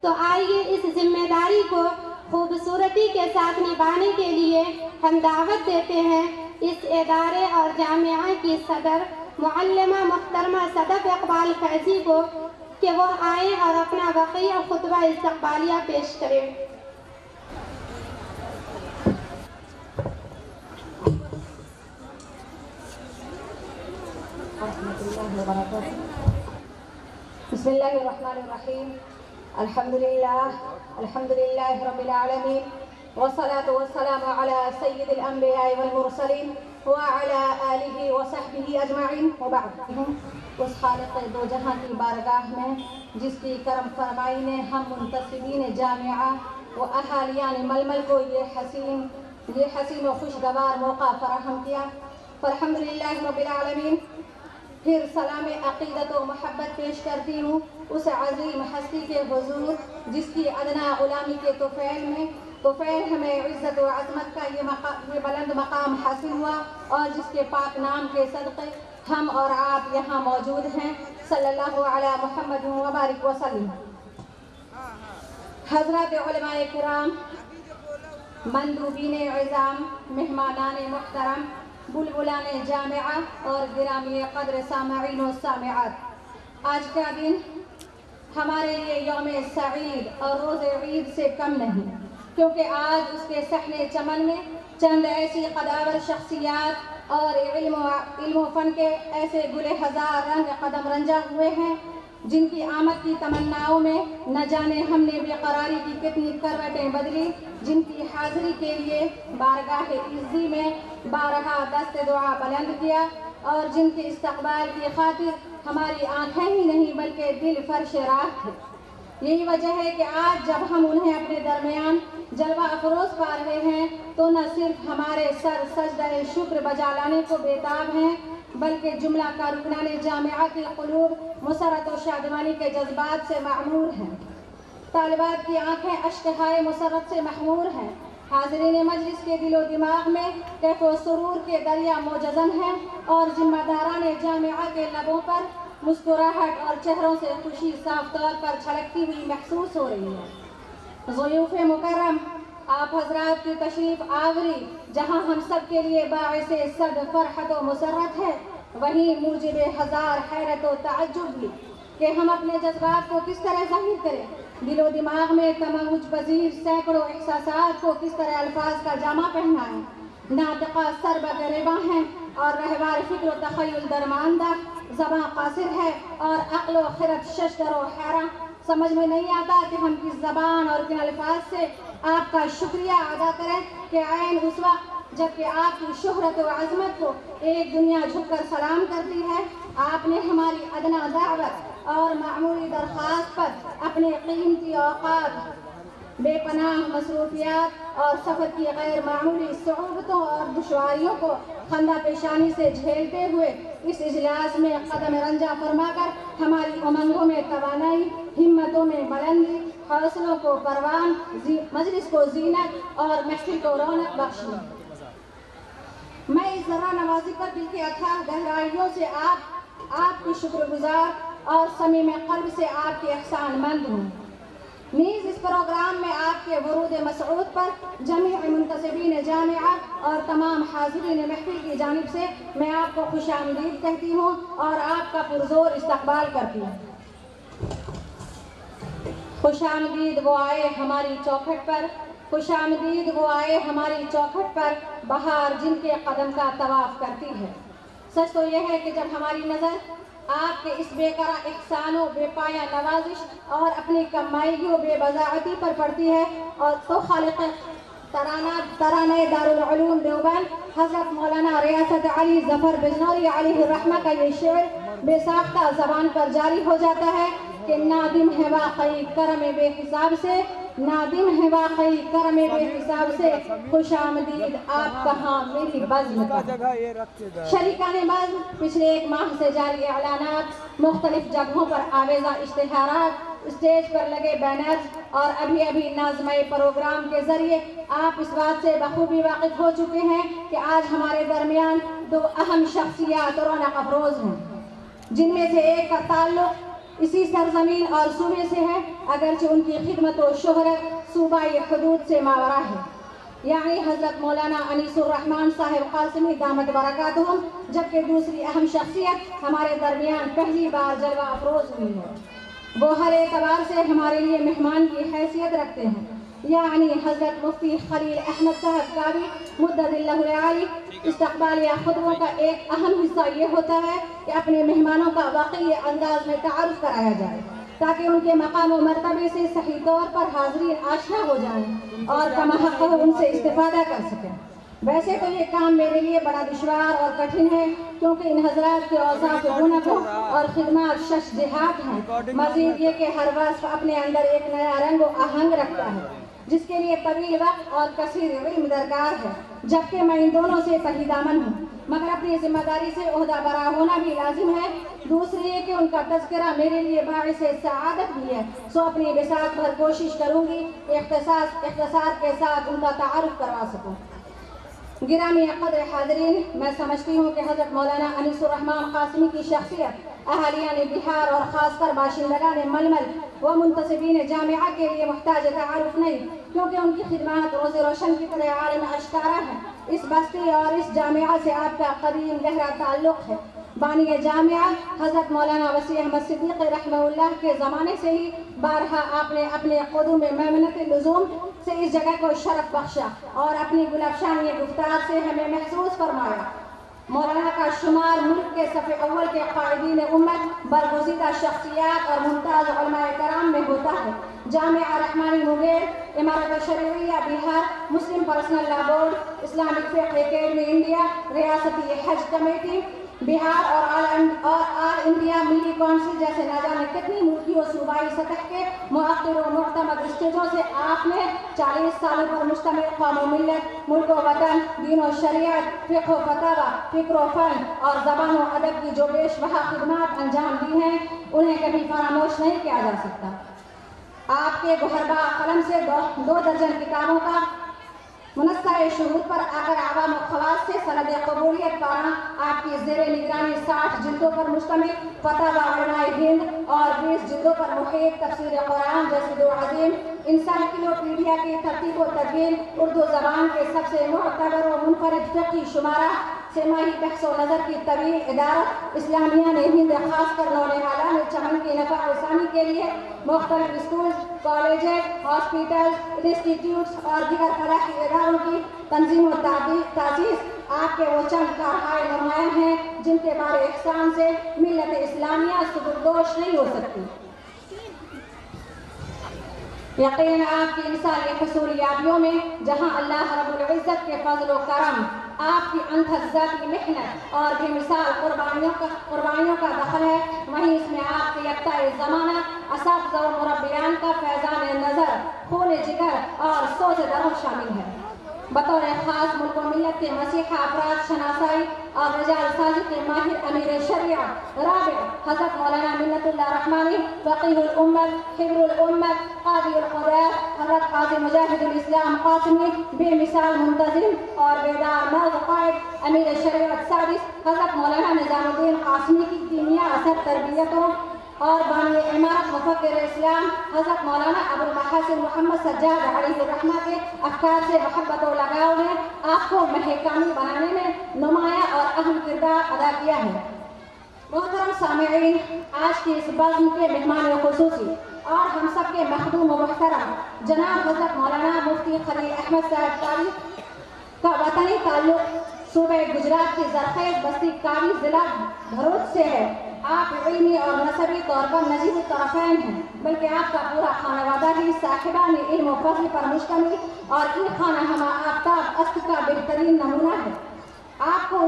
تو آئیے اس ذمہ داری کو خوبصورتی کے ساتھ نبھانے کے لیے ہم دعوت دیتے ہیں اس ادارے اور جامعہ کی صدر معلمہ محترمہ صدف اقبال فیضی کو کہ وہ آئیں اور اپنا وقیع خطبہ استقبالیہ پیش کریں۔ بسم اللہ الرحمن الرحیم۔ الحمد للہ رب العالمین، والصلاة والسلام على سید الانبیاء والمرسلین وعلى آلہ وصحبہ اجمعین، وبعد۔ اس خالق دو جہاں کی بارگاہ میں جس کی کرم فرمائی نے ہم منتسبین جامعہ و اہالیان ململ کو یہ حسین و خوشگوار موقع فراہم کیا، فالحمدللہ رب العالمین۔ پھر سلام عقیدت و محبت پیش کرتی ہوں اس عظیم ہستی کے حضور جس کی ادنا غلامی کے طفیل ہمیں عزت و عظمت کا یہ بلند مقام حاصل ہوا، اور جس کے پاک نام کے صدقے ہم اور آپ یہاں موجود ہیں، صلی اللہ علی محمد وبارک وسلم۔ حضرات علماء کرام، مندوبین عظام، مہمانان محترم، بلبلان جامعہ اور گرامی قدر سامعین و سامعات، آج کا دن ہمارے لیے یوم سعید اور روز عید سے کم نہیں، کیونکہ آج اس کے صحن چمن میں چند ایسی قداور شخصیات اور علم و فن کے ایسے گلے ہزار رنگ قدم رنجا ہوئے ہیں جن کی آمد کی تمناؤں میں نہ جانے ہم نے بے قراری کی کتنی کروٹیں بدلی، جن کی حاضری کے لیے بارگاہ عزی میں بارہا دست دعا بلند کیا، اور جن کے استقبال کی خاطر ہماری آنکھیں ہی نہیں بلکہ دل فرش راہ تھے۔ یہی وجہ ہے کہ آج جب ہم انہیں اپنے درمیان جلوہ افروز پا رہے ہیں تو نہ صرف ہمارے سر سجدہ شکر بجا لانے کو بیتاب ہیں، بلکہ جملہ کارکنان جامعہ کی قلوب مسرت و شادمانی کے جذبات سے معمور ہیں، طالبات کی آنکھیں اشکہائے مسرت سے محمور ہیں، حاضرین مجلس کے دل و دماغ میں کیف و سرور کے دریا موجزن ہیں، اور ذمہ داران جامعہ کے لبوں پر مسکراہٹ اور چہروں سے خوشی صاف طور پر چھلکتی ہوئی محسوس ہو رہی ہے۔ ضیوف مکرم، آپ حضرات کی تشریف آوری جہاں ہم سب کے لیے باعث صد فرحت و مسرت ہے، وہیں موجب ہزار حیرت و تعجب بھی کہ ہم اپنے جذبات کو کس طرح ظاہر کریں، دل و دماغ میں تموج پذیر سینکڑوں احساسات کو کس طرح الفاظ کا جامہ پہنائیں۔ ناطقہ سر بگریباں ہیں اور رہوار فکر و تخیل درماندہ، زباں قاصر ہے اور عقل و خرد ششدر و حیران۔ سمجھ میں نہیں آتا کہ ہم کس زبان اور کن الفاظ سے آپ کا شکریہ ادا کریں کہ عین اس وقت جبکہ آپ کی شہرت و عظمت کو ایک دنیا جھک کر سلام کرتی ہے، آپ نے ہماری ادنا دعوت اور معمولی درخواست پر اپنے قیمتی اوقات، بے پناہ مصروفیات اور سفر کی غیر معمولی صعوبتوں اور دشواریوں کو خندہ پیشانی سے جھیلتے ہوئے اس اجلاس میں قدم رنجا فرما کر ہماری امنگوں میں توانائی، ہمتوں میں بلندی، حوصلوں کو پروان، مجلس کو زینت اور محفل کو رونق بخشی۔ میں اس ذرا نوازی پر دل کی اتھاہ گہرائیوں سے آپ کی شکر گزار اور صمیم قلب سے آپ کے احسان مند ہوں۔ نیز اس پروگرام میں آپ کے ورود مسعود پر جمیع منتسبین جامعہ اور تمام حاضرین محفل کی جانب سے میں آپ کو خوش آمدید کہتی ہوں اور آپ کا پرزور استقبال کرتی ہوں۔ خوش آمدید وہ آئے ہماری چوکھٹ پر، خوش آمدید وہ آئے ہماری چوکھٹ پر، بہار جن کے قدم کا طواف کرتی ہے۔ سچ تو یہ ہے کہ جب ہماری نظر آپ کے اس بے قرار احسان و بے پایہ نوازش اور اپنی کمائیگی و بے بضاعتی پر پڑتی ہے اور تو خالق ترانہ دارالعلوم دیوبند حضرت مولانا ریاست علی ظفر بجنوری علیہ الرحمہ کا یہ شعر بے ساختہ زبان پر جاری ہو جاتا ہے کہ نادم ہے واقعی کرم بے حساب سے، نادم ہے واقعی کرم بے حساب سے، خوش آمدید آپ کہاں میری بزم کا۔ شریکان بزم پچھلے ایک ماہ سے جاری اعلانات، مختلف جگہوں پر آویزہ اشتہارات، اسٹیج پر لگے بینرز اور ابھی نازمہ پروگرام کے ذریعے آپ اس بات سے بخوبی واقف ہو چکے ہیں کہ آج ہمارے درمیان دو اہم شخصیات رونق افروز ہیں، جن میں سے ایک کا تعلق इसी सरजमीन और सूबे से है, अगरचे उनकी खिदमत व शोहरत सूबाई हदूद से मावरा है, यानी हज़रत मौलाना अनीसुर रहमान साहिब कासिमी दामत बरकातुहुम। जबकि दूसरी अहम शख्सियत हमारे दरमियान पहली बार जलवा अफरोज हुई है, वो हर एतबार से हमारे लिए मेहमान की हैसियत रखते हैं, यानी हज़रत मुफ्ती खलील अहमद साहब कावी मुद्ददिल्लाहु आली। इस्तक़बालिया खुतबों का एक अहम हिस्सा ये होता है कि अपने मेहमानों का वाकई अंदाज में तारुफ कराया जाए, ताकि उनके मकाम व मर्तबे से सही तौर पर हाज़रीन आशना हो जाएं और कमाहक़ उनसे इस्तिफ़ादा कर सकें। वैसे तो ये काम मेरे लिए बड़ा दुश्वार और कठिन है, क्योंकि इन हज़रात के औसाफ़ गुनह और खिदमत शश जिहाद हैं। मज़ीद ये कि हर वस्फ़ अपने अंदर एक नया रंग व आहंग रखता है, जिसके लिए तवील वक्त और कसीर इल्म दरकार है। जबकि मैं इन दोनों से तहीदामन हूँ, मगर अपनी जिम्मेदारी से ओहदा बरा होना भी लाजिम है। दूसरी ये कि उनका तज़किरा मेरे लिए बाइस सआदत भी है, सो अपनी बिसात भर कोशिश करूँगी इख्तिसार के साथ उनका तारुफ करवा सकूँ। गिरामी क़द्र हाज़रीन, मैं समझती हूँ कि हज़रत मौलाना अनीसुर रहमान कासिमी की शख्सियत अहलियान बिहार और ख़ासकर बाशिंदगान मलमल व मुंतसिबीन जामिया के लिए मुहताज तारुफ नहीं, क्योंकि उनकी खिदमत रोज़ रोशन की तरह आलम अश्कारा है। इस बस्ती और इस जामिया से आपका कदीम गहरा ताल्लुक़ है। बानी जामिया हज़रत मौलाना वसी अहमद सिद्दीक़ रहमहुल्लाह के ज़माने से ही बारहा आपने अपने क़ुदूम मेमनत लुज़ूम से इस जगह को शरफ बख्शा और अपनी गुलफशानी गुफ्तार से हमें महसूस फरमाया। मौलाना का शुमार मुल्क के सफ़े अव्वल के क़ाइदीन उम्मत, बरगुज़ीदा शख्सियात और मुमताज़ उलमाए कराम में होता है। Jamia Rahmani Munger, Imarat Shariah Bihar, Muslim personal law board, Islamic Fiqh academy India, रियासती हज कमेटी बिहार और ऑल इंडिया मिली कौंसिल जैसे न जाने कितनी मुल्की और सूबाई सतह के मुअक्किर और मुअतमद स्टेजों से आपने 40 सालों पर मुश्तमिल कौम मिल्लत, मुल्क व वतन, दीन और शरीयत, फ़िक़्ह व फ़तवा, फ़िक्र व फ़न और ज़बान व अदब की जो बेशबहा खिदमत अंजाम दी हैं, उन्हें कभी फरामोश नहीं किया जा सकता। आपके गुहरबा कलम से 2 दर्जन किताबों का मुनस्सा शुहूद पर आकर आवाम व खवास से सनद कबूलियत पाना, आपकी ज़ेर निगरानी 60 जिल्दों पर मुश्तमिल फतवा उलमाए हिंद और 20 जिल्दों पर मुहीत तफसीर कुरान जैसी 2 अज़ीम इंसाइक्लोपीडिया की तरतीब व तदवीन उर्दू ज़बान के सबसे मुअतबर व मुनफरिद फ़िक़ही शुमारा से माही बहस व नज़र की तवील इदारत इस्लामिया ने हिंद खासकर नौनिहाला में चमन की नफ़ा आसानी के लिए मुख्तलिफ स्कूल, कॉलेज, हॉस्पिटल, इंस्टीट्यूट्स और दीगर फलाही इदारों की तंजीम व तासीस आपके वो चंद कारहाय नुमाया हैं, जिनके बारे एहसान से मिल्लत इस्लामिया सुबुरदोश नहीं हो सकती। यकीन आपकी इंसानी हुसूलियातियों में जहाँ अल्लाह रब्बुल इज़्ज़त के फज़ल व करम, आपकी अनथक ज़ाती मेहनत और बेमिसाल कुर्बानियों का दखल है, वहीं इसमें आपके यक्ताए ज़माना असातिज़ा व मुरब्बियान का फैज़ान नज़र, खून जिगर और सोच दरो शामिल है। बतौर ख़ास मुल्क व मिल्लत के मसीहा अफराद शनासाई और रजाल साजी के माहिर अमीर शरिया राबिअ हज़रत मौलाना मिन्नतुल्लाह रहमानी फ़क़ीहुल उम्मत, हिब्रुल उम्मत, क़ादियुल क़ुदात हज़रत क़ाज़ी मुजाहिदुल इस्लाम क़ासिमी, बेमिसाल मुंतज़िम और बेदार मर्द क़ाइद अमीर शरीयत सादिस हज़रत मौलाना निज़ामुद्दीन क़ासिमी की कीमिया असर तरबियतों और बानी इमारत मुफ़क्किर इस्लाम हज़रत मौलाना अबुल महासिन मोहम्मद सज्जाद अलैहिर्रहमा के अफ़कार से मोहब्बत व लगाव ने आपको महकामी बनाने में नुमाया और अहम किरदार अदा किया है। मोहतरम सामिईन, आज की इस बज़्म के मेहमान ख़ुसूसी और हम सब के मखदूम व मुहतरम जनाब हज़रत मौलाना मुफ्ती खलील अहमद साहब कावी का वतनी ताल्लुक़ सूबे गुजरात की ज़रख़ेज़ बस्ती कावी ज़िला भरूच से है। आप इल्मी और नसबी तौर पर नजीब तरफ़ैन हैं, बल्कि आपका पूरा खानवादा ही साहिबान इल्म व फ़ज़्ल पर मुश्तमिल और इन खाना हमा आफ्ताब अस्त का बेहतरीन नमूना है। आपको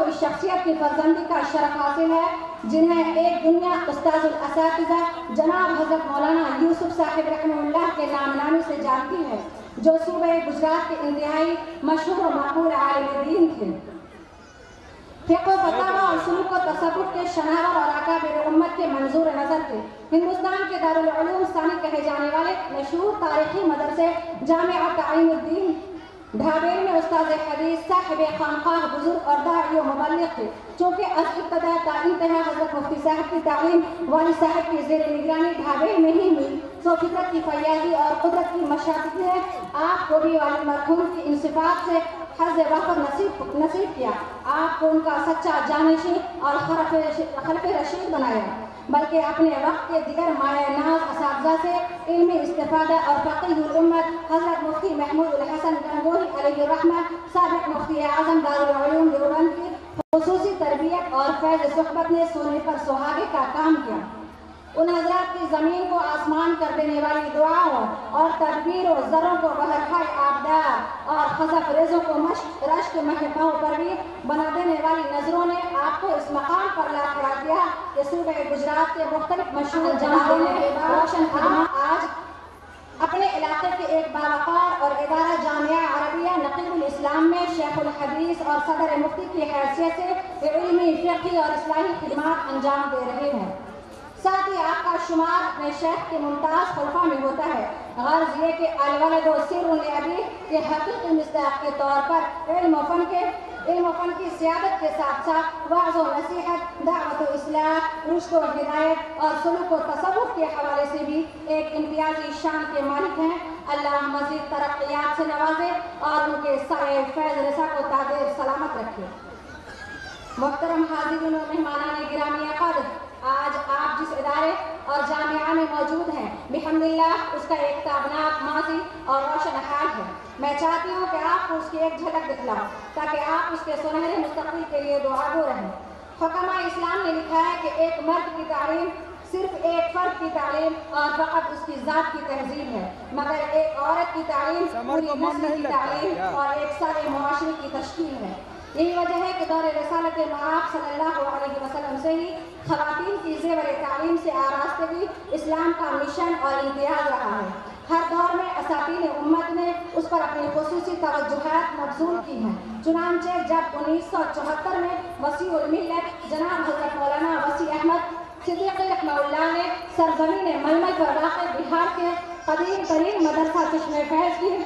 इस शख्सियत की फर्जंदी का शरफ हासिल है, जिन्हें एक दुनिया उस्ताजुल असातिज़ा जनाब हज़रत मौलाना यूसुफ साहिब रहमहुल्लाह के नामी से जानती है, जो सूबे गुजरात के इंतहाई मशहूर व मक़बूल आलिम दीन थे। फ़िक़्ह व फ़तवा और सुलूक व तसव्वुफ़ के शनावर और अकाबिर उम्मत के मंजूर नज़र थे। हिंदुस्तान के दारुल उलूम सानी कहे जाने वाले मशहूर तारीख़ी मदरसे जामिया ताईनुद्दीन ढाबेल में उस्ताद हदीस साहिब खानकाह बुजुर्ग और दाई मुबल्लिग थे। चूँकि अज इब्तदा ता इंतहा हज़रत मुफ्ती साहब की तालीम वाली साहब की ज़ेर निगरानी ढाबेल में ही हुई, तो फितरत की फयाजी और कुदरत की मशाक़त ने आपको भी वाली मरहूम की इन सिफ़ात से हज़ वाफ़र नसीब किया। आपको उनका सच्चा जानशी और खलफ़ रशीद बनाया, बल्कि अपने वक्त के दिगर माया नाज असातिज़ा से इल्मी इस्तिफ़ादा और फ़क़ीहुल उम्मत हज़रत मुफ्ती महमूद उल हसन गंगोही अलैहि रहमत साबिक़ मुफ्ती आज़म दारुल उलूम देवबंद की ख़ुसूसी तरबियत और फैज़ सुहबत ने सोने पर सुहागे का काम किया। उन हज़रात की ज़मीन को आसमान कर देने वाली दुआओं और तदबीरों, ज़रों को बहरहाय आबदार और खज़फ रेज़ों को रश्क महकाओं पर भी बना देने वाली नज़रों ने आपको इस मकाम पर ला खड़ा किया कि सूबे गुजरात के मुख्तलिफ मशहूर जनाबों ने रोशन आज अपने इलाके के एक बावकार और इदारा जामिया अरबिया नकीबुल इस्लाम में शेखुल हदीस और सदर मुफ्ती की हैसियत से इल्मी, फ़िक़ही और इस्लाही खिदमात अंजाम दे रहे हैं। साथ ही आपका शुमार अपने शेख के मुमताज़ खुलफा में होता है। गर्ज ये कि अलवलद सिर्रुन लिअबीह के हकीकी मिस्दाक़ के तौर पर इल्म व फ़न की सियादत के साथ साथ वाज़ व नसीहत, दावत व इस्लाह, रुश्द व हिदायत और सुलूक व तसव्वुफ़ के हवाले से भी एक इम्तियाज़ी शान के मालिक हैं। अल्लाह मज़ीद तरक्कियात से नवाजे और उनके साए फैज़ रसा को तादेर सलामत रखे। मुहतरम हाज़िरीन व मेहमानान गिरामी क़द्र, आज आप जिस इदारे और जामिया में मौजूद हैं, बिहम्दिल्लाह उसका एक ताबनाक माज़ी और रोशन हाल है। मैं चाहती हूँ कि आपको उसकी एक झलक दिखलाऊं ताकि आप उसके सुनहरे मुस्तक़बिल के लिए दुआगो रहें। हुक्मा इस्लाम ने लिखा है कि एक मर्द की तालीम सिर्फ एक फर्द की तालीम और फ़क़त उसकी ज़ात की तहज़ीब है, मगर एक औरत की तालीम पूरी नस्ल की तालीम और एक सारे मुआशरे की तश्कील है। यही वजह है कि दौर रसालत मआब सल्लल्लाहु अलैहि वसल्लम से ही ख़वातीन की ज़ेवर तालीम से आरास्तगी इस्लाम का मिशन और इम्तियाज़ रहा है। हर दौर में असातीन उम्मत ने उस पर अपनी ख़ुसूसी तवज्जुहात मबज़ूल की हैं। चुनांचे जब 1974 में वसीउल मिल्लत जनाब हज़रत मौलाना वसी अहमद सिद्दीक़ी रहमतुल्लाह ने सरज़मीन मलमल पर वाक़े बिहार के क़दीम तरीन मदरसा चश्मे फैज़ की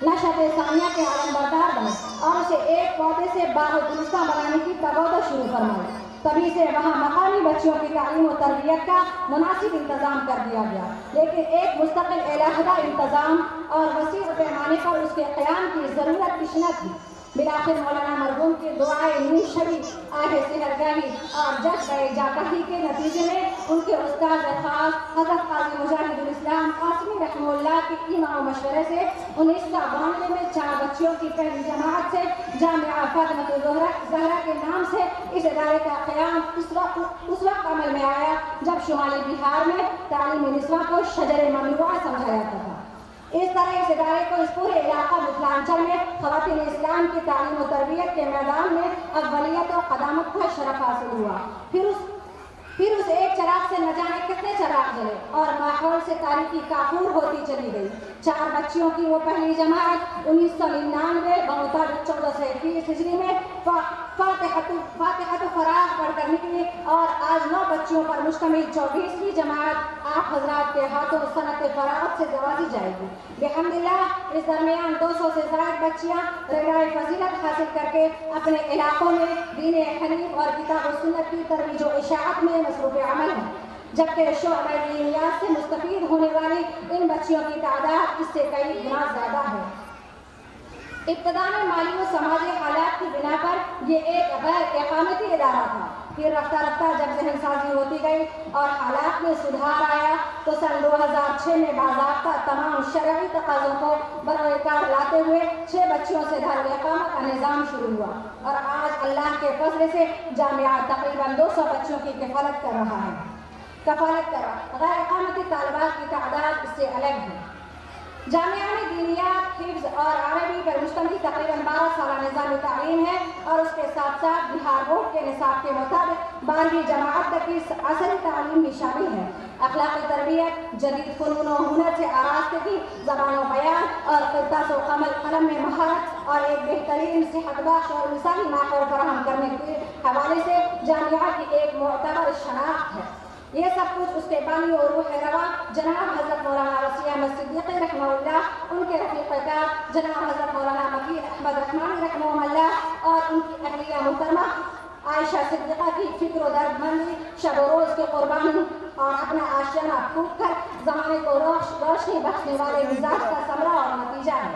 नशत सानिया के आलमबरदार बने और उसे एक पौधे से बाग गुलिस्तान बनाने की तगोदा शुरू फरमाई। तभी से वहाँ मकामी बच्चियों की तालीम और तरबियत का मुनासिब इंतज़ाम कर दिया गया, लेकिन एक मुस्तकिल अलहदा इंतज़ाम और वसीअ पैमाने पर उसके क़याम की ज़रूरत किश न थी। बिलाखिर मौलाना मरहूम की दुआए नीम शबी आहे सेहरगाही और जज जाकाही के नतीजे में उनके उस्ताद ख़ास हज़रत क़ाज़ी मुजाहिदुल इस्लाम क़ासिमी रहमतुल्लाह के इमाम व मशवरे से 1992 में 4 बच्चियों की पहली जमात से जामिया फ़ातिमतुज़ ज़हरा के नाम से इस इदारे का क़याम उस वक्त अमल में आया जब शुमाली बिहार में तालीमी निस्वा को शजर ममनुआ समझा जाता था। इस तरह इस इदारे को इस पूरे इलाका मिथिलांचल में ख़वातीन इस्लाम की तालीम और तरबियत के मैदान में अव्वलियत और क़दामत का शरफ हासिल हुआ। फिर उस एक चराग से न जाने कितने चराग जले और माहौल से तारीकी काफूर होती चली गई। 4 बच्चियों की वो पहली जमात 1999 बमुताबिक 1421 हिजरी में फातिहतु फराग पढ़कर निकली और आज 9 बच्चियों पर मुश्तमिल 24वीं जमात आप हजरात के हाथों सनत फरागत से गवाजी जाएगी। बिहम्दिल्लाह इस दरमियान 200 से ज़ायद बच्चियाँ रगाए फजीलत हासिल करके अपने इलाकों में दीन हनीफ और किताब व सुन्नत की तरवीज व इशाअत में मसरूफ़ अमल है, जबकि शोअबे दीनियात से मुस्तफ़ीद होने वाली इन बच्चियों की तादाद इससे कई गुना ज़्यादा है। इब्तदा में माली व समाजी हालात की बिना पर ये एक गैर इक़ामती इदारा था। फिर रफ्ता रफ्ता जब जहनसाजी होती गई और हालात में सुधार आया तो सन 2006 में बाज़ाब्ता तमाम शरई तकाज़ों को बरोकार लाते हुए 6 बच्चियों से दारुल इक़ामत का निज़ाम शुरू हुआ और आज अल्लाह के फज़ल से जामिया तकरीबन 200 बच्चों की कफ़ालत कर रहा है। गैर इक़ामती तालिबात की तादाद इससे अलग है। जामिया में दीनियात, हिफ्ज़ और अरबी पर मुश्तमिल तकरीबन 12 साला निज़ाम तालीम है और उसके साथ साथ बिहार बोर्ड के निसाब के मुताबिक 12वीं जमात तक की असली तालीम भी शामिल है। अखलाक़ी तरबियत, जदीद फ़नून व हुनर से आरास्तगी, ज़बान व बयान और क़िरतास व कलम में महारत और एक बेहतरीन सेहतबख्श और मिसाली माहौल फराहम करने के हवाले से जामिया की एक मोतबर शनाख्त है। ये सब कुछ उसके बानी और रूह रवा जनाब हज़रत मौलाना वसी अहमद सिद्दीक़ी रहमतुल्लाह, उनके रफ़ीक़ कार जनाब हज़रत मौलाना मकी अहमद रहमानी रहमहुल्लाह और उनकी अहलिया मुहतरमा आयशा सिद्दीक़ा की फिक्र दर्दमंदी, शब रोज़ की कुर्बानी और अपना आशियाना फूंक कर ज़माने को रोशनी बख्शने वाले मिजाज का समरा और नतीजा है।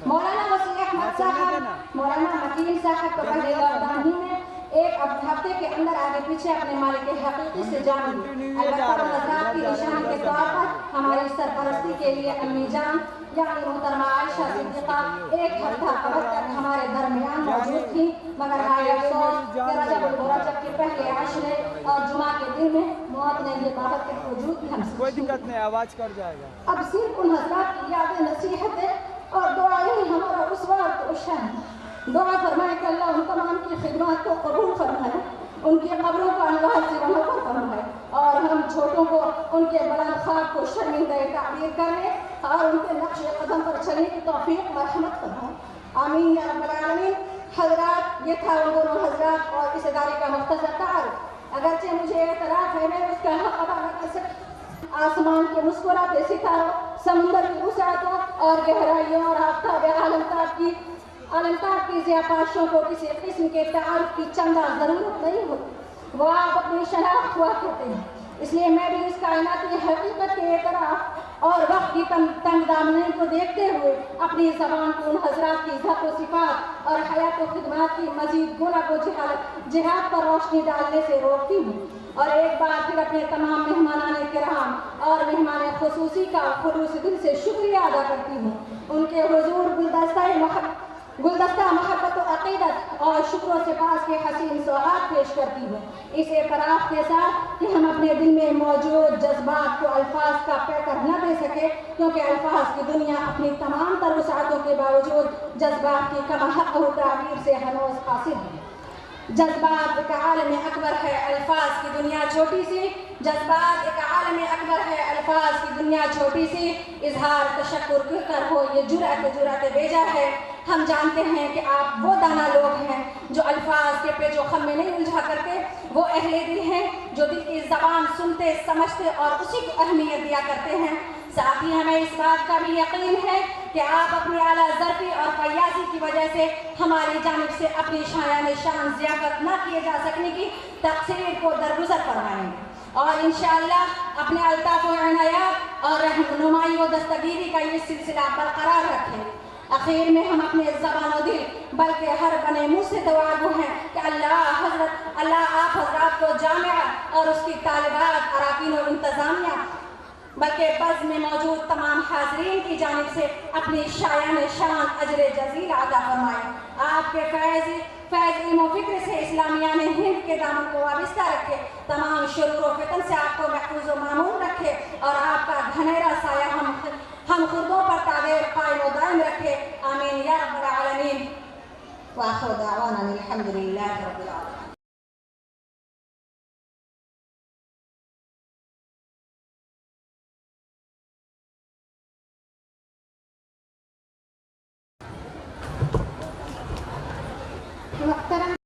मौलाना वसीम अहमद साहब, मौलाना मकीन साहब को पहले लॉकडाउन ही में एक हफ्ते के अंदर आगे पीछे अपने मालिक हकीकी से जान ली। अलबत्ता हज़रात की निशानी के तौर पर हमारी सरपरस्ती के लिए अम्मी जान यानी मोहतरमा आयशा सिद्दीक़ा एक हफ्ता कबल तक हमारे दरमियान मौजूद थी, मगर हाय अफसोस रजब के पहले अशरे और जुमा के दिन में मौत ने ये बात के वजूद भी हमसे कोई दिक्कत नहीं, आवाज़ कर जाएगा। अब सिर्फ उन हज़रात की यादें, नसीहतें और दुआएं हमारा उसवा और तोशन। दुआ फरमाए कि अल्लाह उन तमाम की खिदमत को कबूल फरमाए, उनकी कब्रों को अनवार से मनव्वर फरमाए और हम छोटों को उनके बुलंद ख्वाब को शर्मिंदा ताबीर करने और उनके नक्श कदम पर चलने की तौफीक मरहमत फरमाए। आमीन या रब्बल आलमीन। हज़रात, ये था उन दोनों हज़रात और इस इदारे का मुख्तसर तारुफ। अगरचे मुझे एतराफ़ है मैं उसका हक अदा न कर सकती। आसमान के मुस्कुराते सितारों, समुंदर की वुसअतों और गहराइयों और आफ़ताब आलमताब की ज़ियापाशियों को किसी किस्म के तारुफ की चंदा ज़रूरत नहीं होती। वो आप अपनी शनाख्त हुआ करते हैं, इसलिए मैं भी इस कायनाती हकीकत के एतराफ़ और वक्त की तंग दामनी को देखते हुए अपनी ज़बान को उन हज़रात की इज़्ज़त व सिफ़ात और हयात व खिदमत की मज़ीद गुना को जिहाद पर रोशनी डालने से रोकती हूँ और एक बार फिर अपने तमाम मेहमानान किराम और मेहमान खुसूसी का खुलूस दिल से शुक्रिया अदा करती हूँ। उनके हुज़ूर गुलदस्ता मोहब्बत व अक़ीदत और शुक्र से पास के हसीन सौगात पेश करती हूँ, इस एतराफ़ के साथ कि हम अपने दिल में मौजूद जज्बात को अल्फाज का पैकर न दे सके, क्योंकि अल्फाज की दुनिया अपनी तमाम तर वसाअतों के बावजूद जज्बात की कमहक़ ताबीर से हनूज़ कासिर है। जज्बात एक आलम अकबर है, अल्फाज की दुनिया छोटी सी। जज्बात एक आलम अकबर है, अल्फाज की दुनिया छोटी सी। इजहार तशक्कुर कर हो ये जुरअत बेजा है। हम जानते हैं कि आप वो दाना लोग हैं जो अल्फाज के पेचो खम में नहीं उलझा करते, वो अहले दिल हैं जो दिल की ज़बान सुनते समझते और उसी को अहमियत दिया करते हैं। साथ ही हमें इस बात का भी यकीन है कि आप अपनी आला ज़र्फ़ी और फ़याज़ी की वजह से हमारी जानिब से अपनी शान ज़ियाफ़त न किए जा सकने की तक़सीर को दरगुज़र करवाएंगे और इंशाअल्लाह अपने अल्ताफ़ व इनायत और रहनुमाई व दस्तगीरी का ये सिलसिला बरकरार रखें। आखिर में हम अपने ज़बान और दिल बल्कि हर बने मुँह से दुआगो हैं कि अल्लाह आप हज़रात को जामिया और उसकी तालिबात अराकीन और इंतज़ामिया बल्कि बज़्म में मौजूद तमाम हाज़रीन की जानिब से अपनी शायान शान अजर जज़ील अता फरमाए। आपके फैज़ इल्म व फ़िक्र से इस्लामिया ने हिंद के दामन को वाबिस्ता रखे, तमाम शुरूर व फितन से आपको महफूज़ व मामून रखे और आपका घनेरा साया हम खुदों पर तादेर कायम व दायम रखे। आमीन या रब्बल आलमीन। व आखिर दावाना अल्हम्दुलिल्लाहि रब्बिल आलमीन। मुहतरम